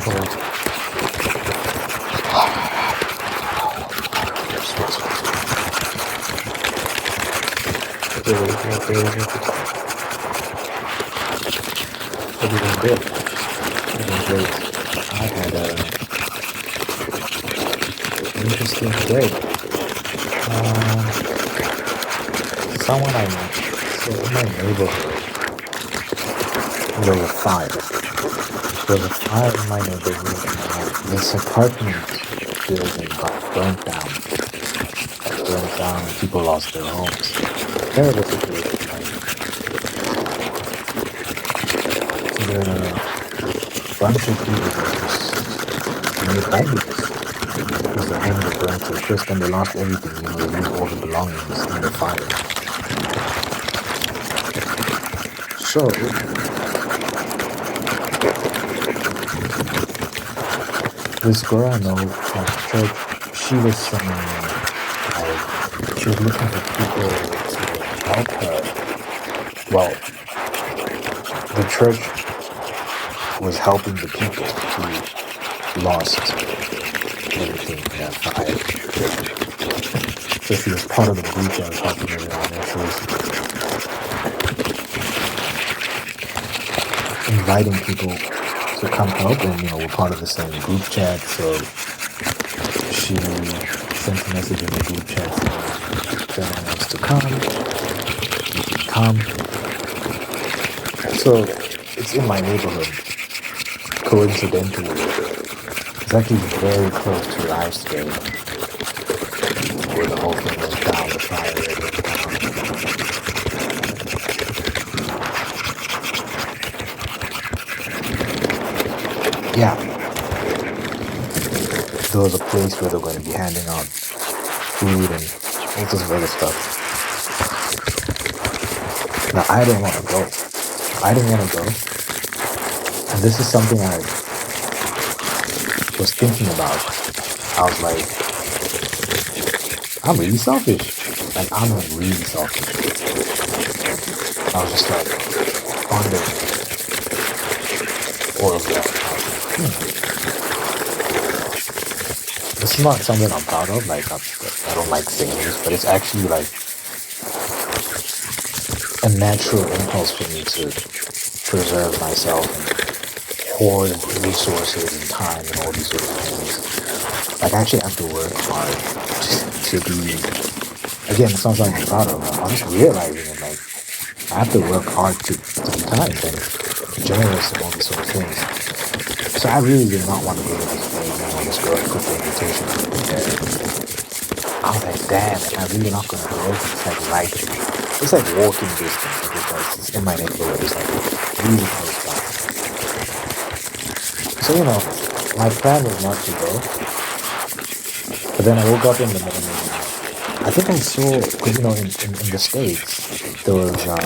Everything good. Everything great. I had an interesting day. Someone I met. So in my neighborhood, there was a fire. There was a fire in my neighborhood. This apartment building got burnt down. Burned down and people lost their homes. Terrible situation, right? So there are a bunch of people that just made homeless because their homes were burned to a crisp and they lost everything. They lose all the belongings in the fire. So this girl I know from church, she was saying like she was looking for people to help her. Well, the church was helping the people who lost everything in that fire. So she was part of the group that was helping everyone, and she was inviting people to come help, and we're part of the same group chat. So she sent a message in the group chat saying, if anyone wants to come, you can come. So it's in my neighborhood. Coincidentally, it's actually very close to where I stay, where the whole thing went down, the fire went down. Yeah, there was a place where they're going to be handing out food and all sorts of other stuff. Now, I didn't want to go. And this is something I was thinking about. I was like, I'm really selfish. Like, I'm really selfish. I was just like, pondering all of that. This is not something I'm proud of. Like, I don't like saying this, but it's actually like a natural impulse for me to preserve myself and hoard resources and time and all these sort of things. Like, I actually have to work hard to be, again, it's not something I'm proud of. I'm just realizing it, like, I have to work hard to be kind and generous and all these sort of things. So I really did not want to go to this thing, this girl put the invitation there. I was like, damn, am I really not going to go? It's like walking distance because it's in my neighborhood. It's like really close by. So, my plan was not to go. But then I woke up in the morning. I think I saw, because, in the States, there was a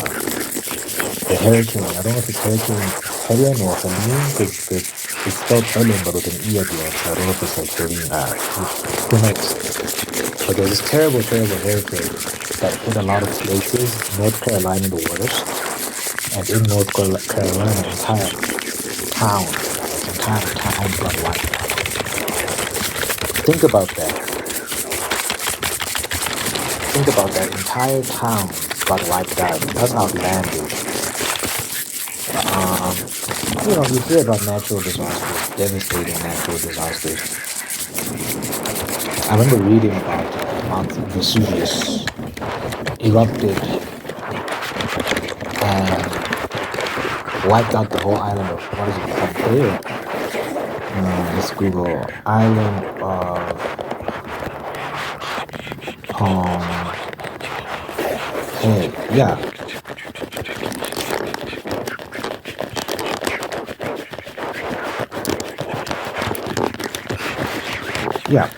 hurricane. I don't know if it's Hurricane Helen or Helene, because it's spelled Helen, but with an E at the end. So I don't know if it's like Helene. Who knows? But there's this terrible, terrible hurricane that hit a lot of places. North Carolina, the worst. And in North Carolina, entire town got wiped out. Think about that. Entire town got wiped out. That's outlandish. You hear about natural disasters, devastating natural disasters. I remember reading about Mount Vesuvius erupted and wiped out the whole island of, what is it, Pompeii? Let's Google island of Pompeii. Yeah. Yeah.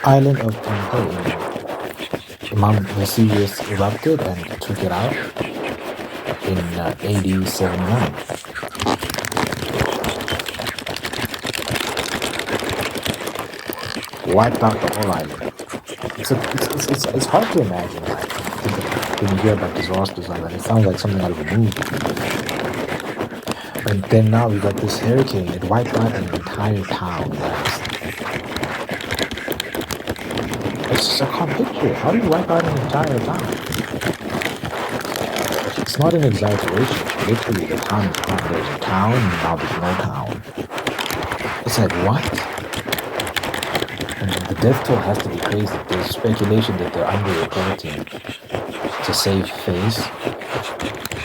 Island of Pompeii. Mount Vesuvius erupted and took it out in AD 79. Wiped out the whole island. It's hard to imagine, like, when you hear about disasters like that. It sounds like something out of a movie. But And then now we got this hurricane. It wiped out an entire town, guys. It's just, I can't picture it. How do you wipe out an entire town? It's not an exaggeration. Literally, the town is gone. There's a town, and now there's no town. It's like, what? And the death toll has to be crazy. There's speculation that they're underreporting to save face,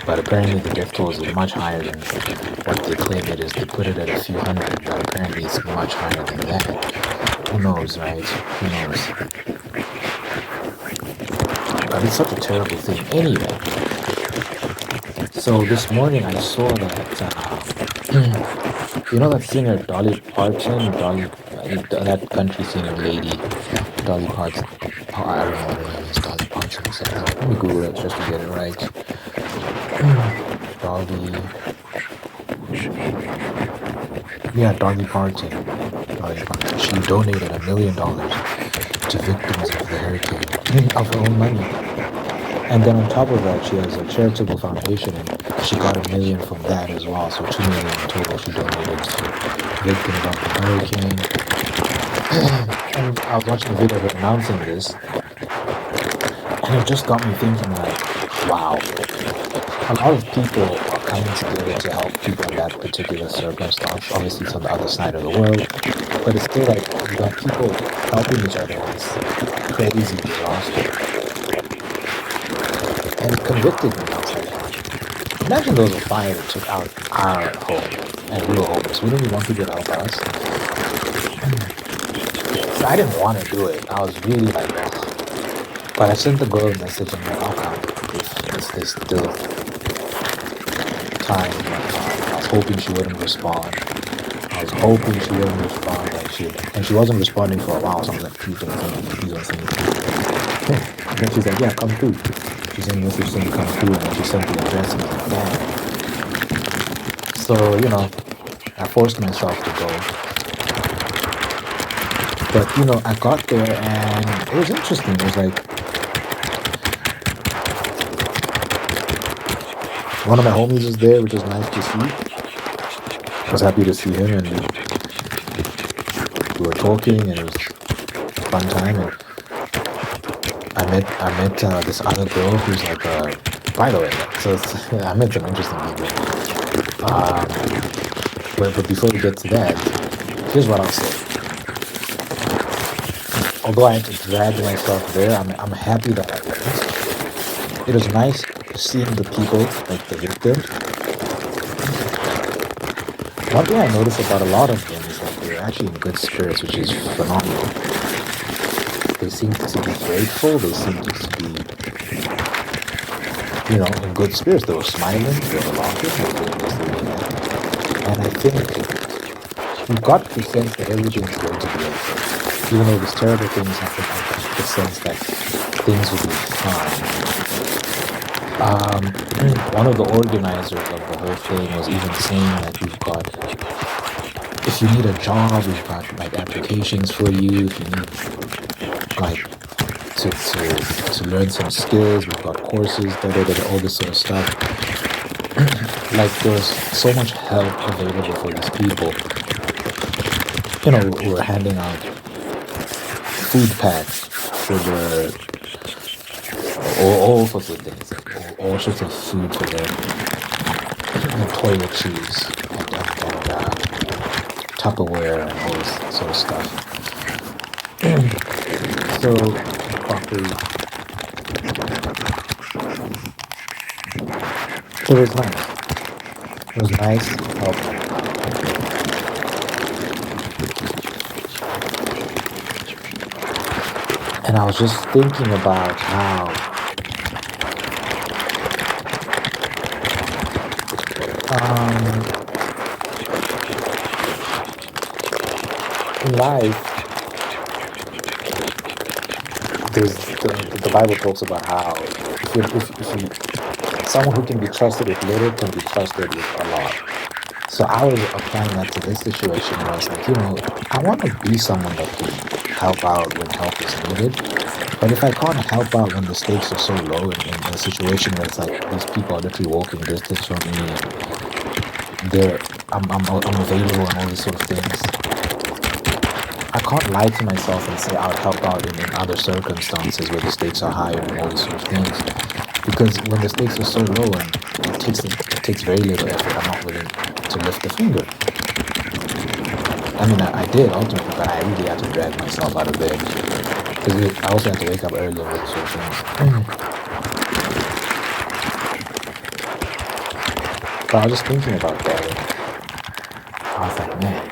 but apparently the death toll is much higher than what they claim it is. They put it at a few hundred, but apparently it's much higher than that. Who knows, right? Who knows? But it's such a terrible thing. Anyway, so this morning I saw that, you know that singer Dolly Parton, that country singer lady, Dolly Parton. Oh, I don't know what her name is, Dolly Parton. So let me Google it just to get it right. Dolly. Yeah, Dolly Parton. Dolly Parton. She donated $1 million to victims of the hurricane of her own money. And then on top of that, she has a charitable foundation, and she got $1 million from that as well. So $2 million in total she donated to victims of the hurricane. And I was watching a video of her announcing this, and it just got me thinking, like, wow, a lot of people are coming together to help people in that particular circumstance. Obviously, it's on the other side of the world, but it's still like you got people helping each other in this crazy disaster. And it convicted me. I was like, imagine there was a fire that took out our home and we were homeless. Wouldn't we want people to help us? So I didn't want to do it. I was really like, oh. But I sent the girl a message and like, I'll come if there's still time. I was hoping she wouldn't respond. Like and she wasn't responding for a while. So I was like, please don't send me. And then she's like, yeah, come through. She sent me a message saying come through, and then she sent the address, and I was like, damn. So, I forced myself to go. But, I got there, and it was interesting. It was like, one of my homies was there, which was nice to see. I was happy to see him, and we were talking, and it was a fun time. And I met this other girl who's like, by the way, so I met some interesting people. But before we get to that, here's what I'll say. Although I had to drag myself there, I'm happy that I went. It was nice seeing the people, like the victims. One thing I noticed about a lot of them is that they're actually in good spirits, which is phenomenal. They seem to be grateful. They seem to be, in good spirits. They were smiling. They were laughing. And I think we got the sense that everything's going to be okay. Even though these terrible things happen, I got the sense that things will be fine. One of the organizers of the whole thing was even saying that if you need a job, we've got like applications for you. If you need like to learn some skills, we've got courses, all this sort of stuff. Like there's so much help available for these people. We're handing out food packs, sugar, all sorts of things, all sorts of food for them, toiletries, and Tupperware, and all this sort of stuff. So, crockery. So it was nice. It was nice help. And I was just thinking about how in life, the Bible talks about how if someone who can be trusted with little can be trusted with a lot. So I was applying that to this situation where I was like, I want to be someone that can help out when help is needed. But if I can't help out when the stakes are so low in a situation where it's like these people are literally walking distance from me, they're I'm available and all these sort of things. I can't lie to myself and say I would help out in other circumstances where the stakes are higher and all these sort of things. Because when the stakes are so low and it takes very little effort, I'm not willing to lift the finger. I mean, I did ultimately, but I really had to drag myself out of bed because I also had to wake up early and all these sort of things. But I was just thinking about that. And I was like, man,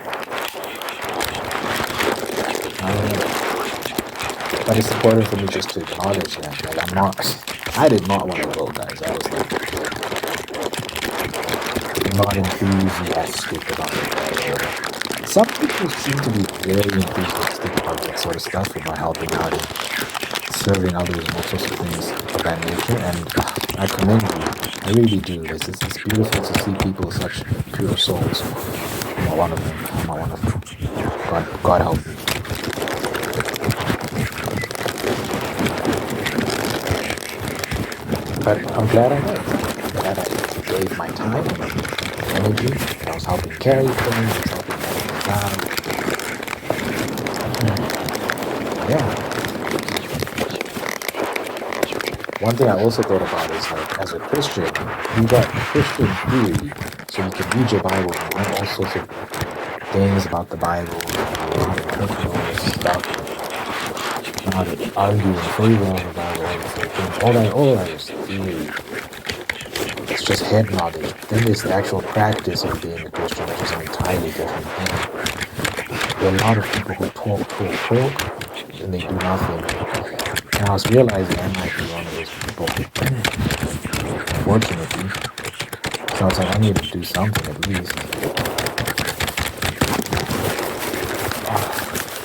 I don't know. But it's important for me just to acknowledge that. Like, I did not want to go, guys. I was like, not enthusiastic about it. Some people seem to be very enthusiastic about that sort of stuff, about helping out and serving others and all sorts of things of that nature. And I commend you. I really do. It's beautiful to see people with such pure souls. I'm not one of them. I'm not one of them. God help me. But I'm glad I went. I'm glad I gave my time and energy. And I was helping carry things. I was helping yeah. One thing I also thought about is like, as a Christian, you got Christian theory, so you can read your Bible and learn all sorts of things about the Bible, how to interpret all this stuff, how to argue in favor of the Bible, all these sort of things. All that is theory. It's just head knowledge. Then there's the actual practice of being a Christian, which is an entirely different thing. There are a lot of people who talk, and they do nothing. And I was realizing I might be one of those people, unfortunately. So I was like, I need to do something at least.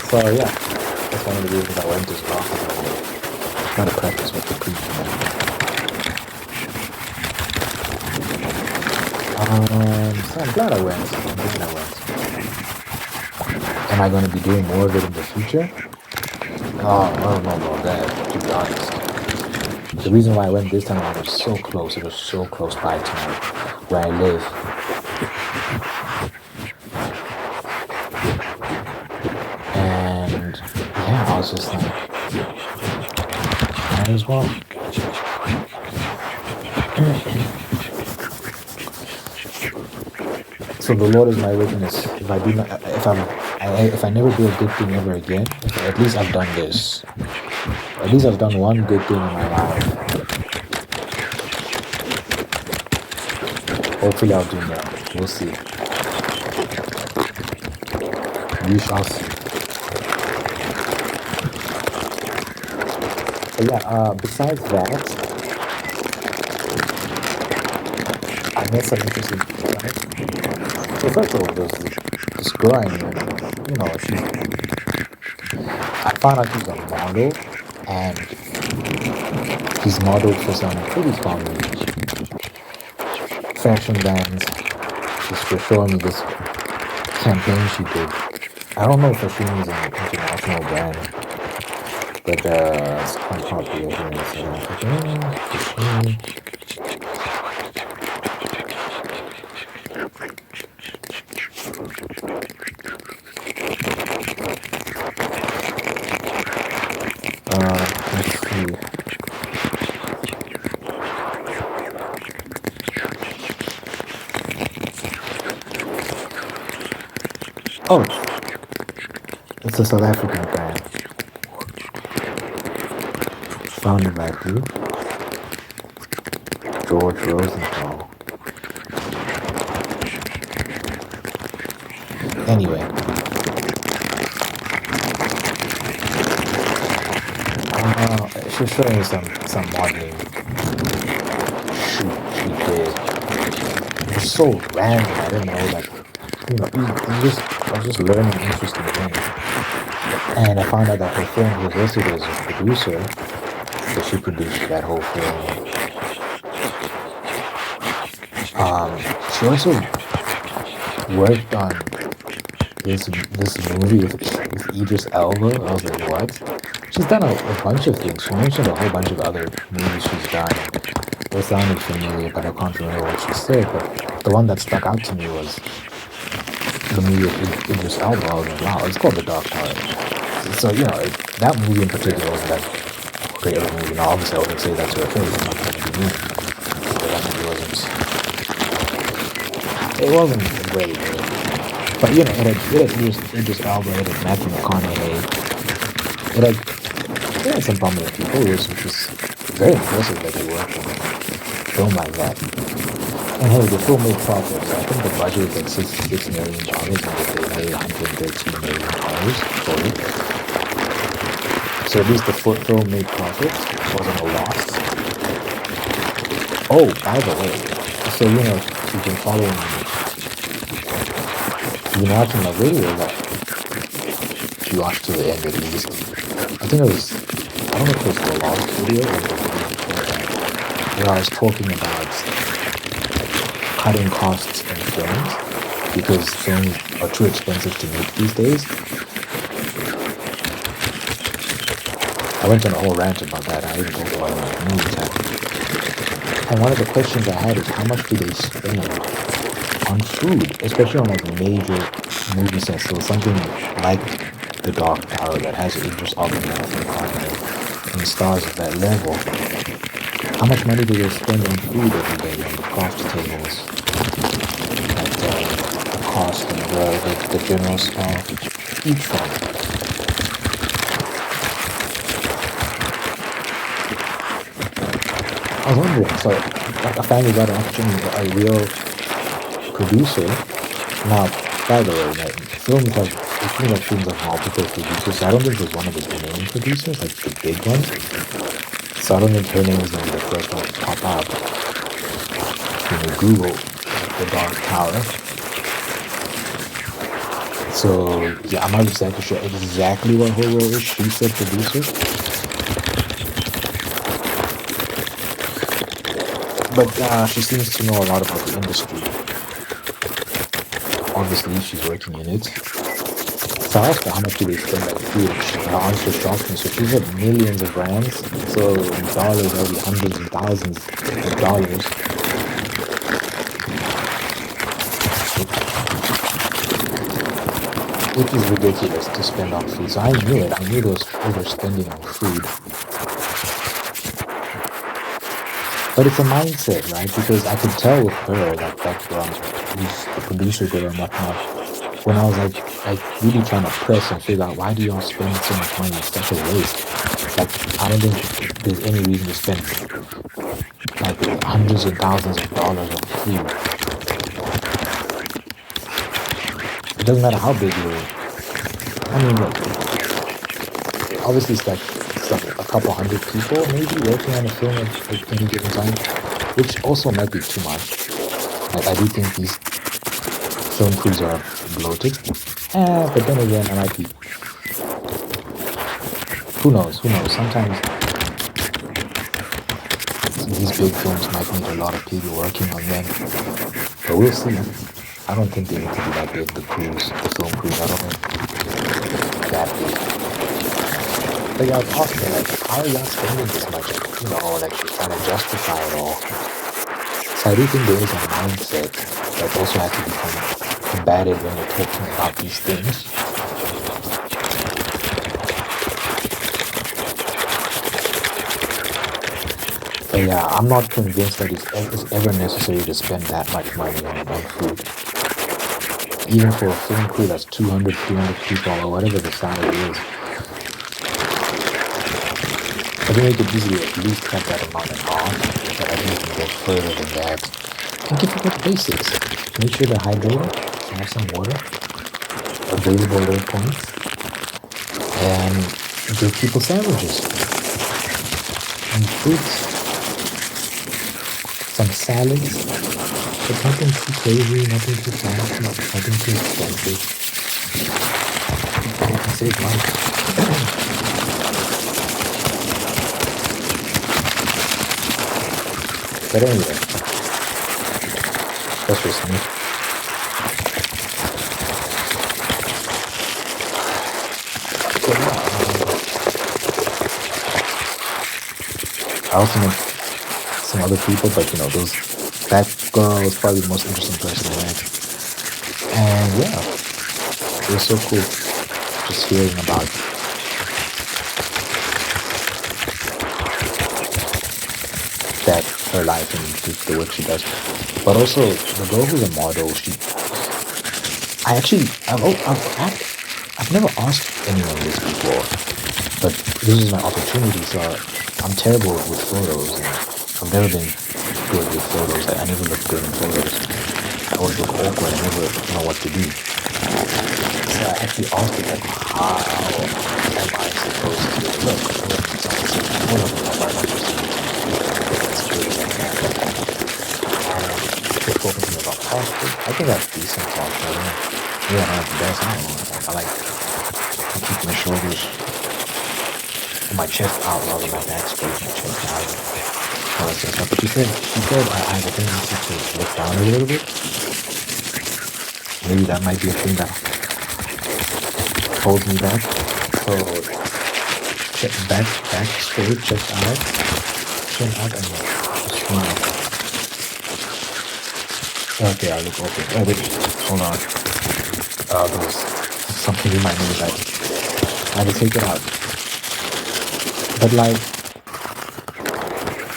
So yeah, that's one of the reasons I went as well. Try to practice what the preaching so I'm glad I went. Am I going to be doing more of it in the future? Oh, I don't know about that, to be honest. The reason why I went this time around was so close. It was so close by to where I live. And yeah, I was just like, might as well. So the Lord is my witness. If I never do a good thing ever again, at least I've done this. At least I've done one good thing in my life. Hopefully I'll do more. We'll see. We shall see. But yeah, besides that, I met some interesting people, right? So first of all, there's this girl I knew, I found out she's a model, and she's modeled for some pretty prominent fashion brands. She's showing me this campaign she did. I don't know if Fashion is an international brand, but it's quite popular here in South Africa. Let's see. Oh, it's a South African brand. Founded by who? George Rosenthal. Anyway. She's showing me some modeling shoot she did. It was so random. I didn't know that. I was just learning interesting things. And I found out that her friend was listed as a producer, so she produced that whole film. She also worked on this movie with Idris Elba. I was like, what? She's done a bunch of things. She mentioned a whole bunch of other movies she's done. They sounded familiar, but I can't remember what she said. But the one that stuck out to me was the movie with Idris Elba. I was like, wow, it's called The Dark Tower. So that movie in particular was that great of a movie. Now, obviously, I wouldn't say that to a face. It's not going to be me. But that movie it wasn't great. But it had Idris Elba, it had Matthew McConaughey, it had some prominent people, which was very impressive that they worked on a film like that. And hey, the film made profits. I think the budget was like $66 million, and they made $113 million for it. So at least the film made profits. It wasn't a loss. Oh, by the way, so you've been following, you've been watching my video that you watched to the end at least. I think it was, I don't know if it was the last video or the video before that, where I was talking about cutting costs in films because films are too expensive to make these days. I went on a whole rant about that. I even talked about it on the movie tag. And one of the questions I had is how much do they spend on food, especially on like major movie sets? So something like The Dark Tower that has Idris Elba and stars at that level. How much money do they spend on food every day, on the craft tables, at the cost and the general staff, each one? I was wondering, so I finally got an opportunity for a real producer. Now, by the way, films have multiple producers, so I don't think there's one of the main producers, like the big ones. So I don't think her name is going to be the first one to pop up when you Google The Dark Tower. So yeah, I'm not exactly sure exactly what her role is. She said producer. But she seems to know a lot about the industry. Obviously, she's working in it. So I asked her how much do they spend on food. Her answer shocked me. So she said millions of rands. So in dollars, that'll be hundreds and thousands of dollars. Which is ridiculous to spend on food. So I knew it. I knew there was overspending on food. But it's a mindset, right? Because I could tell with her, like background, who's the producer girl and whatnot, when I was like really trying to press and figure out why do y'all spend so much money? It's such a waste. Like I don't think there's any reason to spend like hundreds and thousands of dollars on food. It doesn't matter how big you're. I mean, look, obviously it's like a couple hundred people maybe working on a film at any given time, which also might be too much. Like I do think these film crews are bloated. But then again, I might be. Who knows? Sometimes these big films might need a lot of people working on them. But we'll see. I don't think they need to be that big, the film crews. I don't think that big. But yeah, I was asking her, like, how are y'all spending this much? Like trying to justify it all. So I do think there is a mindset that also has to become combated when you're talking about these things. But yeah, I'm not convinced that it's ever necessary to spend that much money on food. Even for a film crew that's 200, 300 people or whatever the salary is. I think we could easily at least cut that amount in half, but I think we can go further than that. And keep it with the basics. Make sure they're hydrated, have some water, available low points, and give people sandwiches and fruits, some salads, but nothing too crazy, nothing too fancy, nothing too expensive. You can save money. But anyway, that's just me. I also met some other people, but girl was probably the most interesting person I met. And yeah, it was so cool just hearing about that, her life and the work she does. But also the girl who's a model, I actually, I've never asked anyone this before, but this is my opportunity. So I'm terrible with photos. And I've never been good with photos. I never look good in photos. I always look awkward. I never know what to do. So I actually asked her, like, how am I supposed to look when someone says photo? How am I supposed to look as good as I can? And she's talking to me about posture. I think that's decent posture. I don't know. Yeah, not the best. I don't know. I keep my shoulders and my chest out rather than my back straight, my chest out. All that sort of stuff. But she said I have a tendency to look down a little bit. Maybe that might be a thing that holds me back. So chest back straight, chest out, chin up, and smile. Okay, I look okay. Oh wait, hold on. There was something in my nose. I had to take it out. But like,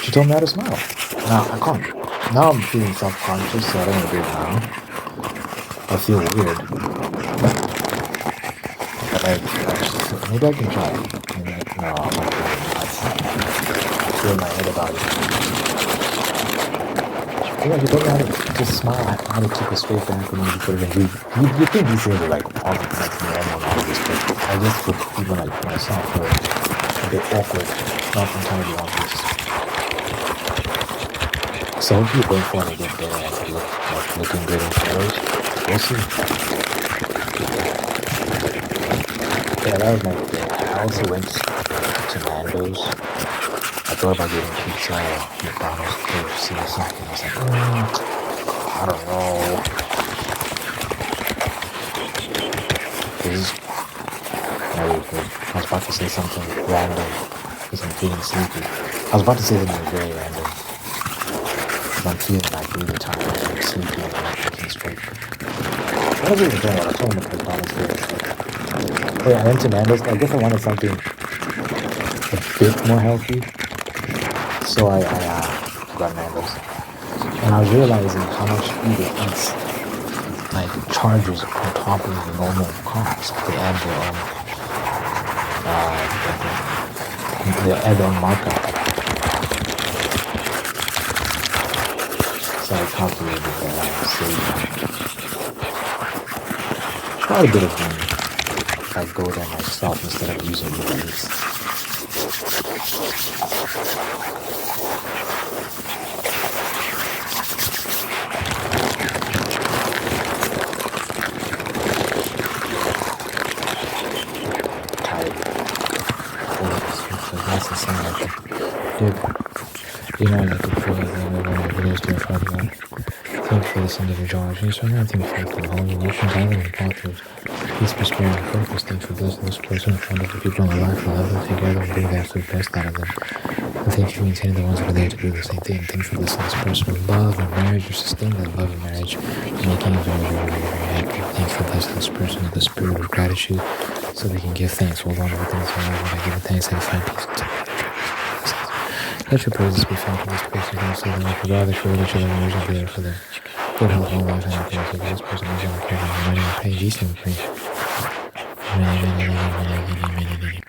she told me how to smile. Now I can't. Now I'm feeling self-conscious, so I don't want to do it now. I feel weird. But maybe I can try it. No, I'm not doing it. I feel in my head about it. Yeah, you don't know how to just smile, how to keep a straight back when you put it in. You think these things are like obvious, like normal, obvious, but I guess for people like myself who are a bit awkward, it's not entirely obvious. So hopefully going forward I get better at looking good in photos. We'll see. Yeah, that was my day. I also went to Nando's. I thought about getting pizza or McDonald's, KFC or something. I was like, I don't know. This is not really good. I was about to say something random because I'm feeling sleepy. I was about to say something very random because I'm feeling like really tired and sleepy and not thinking straight. What was I even doing? I was talking about McDonald's KFC. Oh yeah, I went to Nando's. I guess I wanted something a bit more healthy. So I got Nando's, and I was realizing how much food it eats, like charges on top of the normal cost. They add their own markup. So I calculated that I was saving quite a bit of money if I go there myself instead of using the Eats. You know, like before, when my videos do a about think for this individual options, so I think for the whole emotions, I live in positive, peace, prosperity, and focus. Thanks for blessing this person in front of the people in their life and love them together and bring the absolute best out of them. And thank you for maintaining the ones that are there to do the same thing. Thanks for blessing this person with love and marriage, or sustaining that love and marriage, and making it very, very, very, very happy. Thanks for blessing this person with the spirit of gratitude so they can give thanks. Hold on to the things in life by giving thanks and find peace and let your praises be found for this person. Don't say the life of God, the creator, that your love and be there for them. Good health, long life, and happiness. For this person is on the care of the money and pray. Jesus, we pray. Amen, amen, amen, amen, amen, amen, amen.